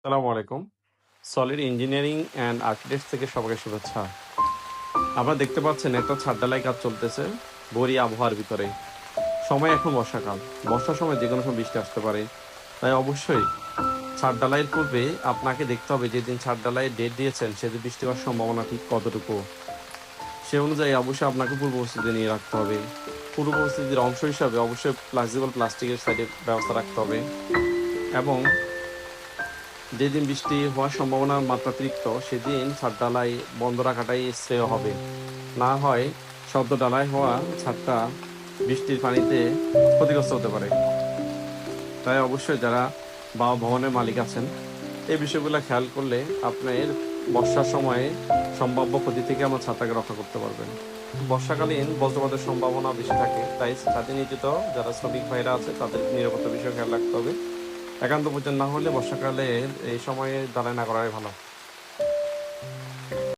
আসসালামু আলাইকুম। Solid engineering and architects থেকে সবাইকে শুভেচ্ছা। আপনারা দেখতে পাচ্ছেন একটা ছাদ ঢালাই কাজ চলতেছে বৈরী আবহাওয়ার ভিতরে। সময় এখন বর্ষাকাল। বর্ষার সময় যেকোনো সময় বৃষ্টি আসতে পারে। তাই অবশ্যই ছাদ ঢালাইয়ের পূর্বে আপনাকে দেখতে হবে যেদিন ছাদ ঢালাইয়ের ডেট দিয়েছেন সেদিন বৃষ্টি হওয়ার সম্ভাবনা ঠিক কতটুকু। সে অনুযায়ী অবশ্যই আপনাকে পূর্ব প্রস্তুতি নিয়ে রাখতে হবে। পূর্ব প্রস্তুতির অংশ হিসাবে অবশ্যই ফ্লেক্সিবল প্লাস্টিকের সাইডে ব্যবস্থা রাখতে হবে এবং যেদিন বৃষ্টি হওয়ার সম্ভাবনা মাত্রাতিরিক্ত সেদিন ছাদ ঢালাই বন্ধ রাখাটাই শ্রেয় হবে। না হয় শব্দ ঢালাই হওয়া ছাদটা বৃষ্টির পানিতে ক্ষতিগ্রস্ত হতে পারে। তাই অবশ্যই যারা ভবনের মালিক আছেন এই বিষয়গুলো খেয়াল করলে আপনার বর্ষার সময়ে সম্ভাব্য ক্ষতি থেকে আমার ছাদটাকে রক্ষা করতে পারবেন। বর্ষাকালীন বজ্রপাতের সম্ভাবনা বেশি থাকে, তাই ছাদে নিয়োজিত যারা শ্রমিক ভাইরা আছে তাদের নিরাপত্তার বিষয়ে খেয়াল রাখতে হবে। একান্ত প্রয়োজন না হলে বর্ষাকালে এই সময়ে ঢালাই না করাই ভালো।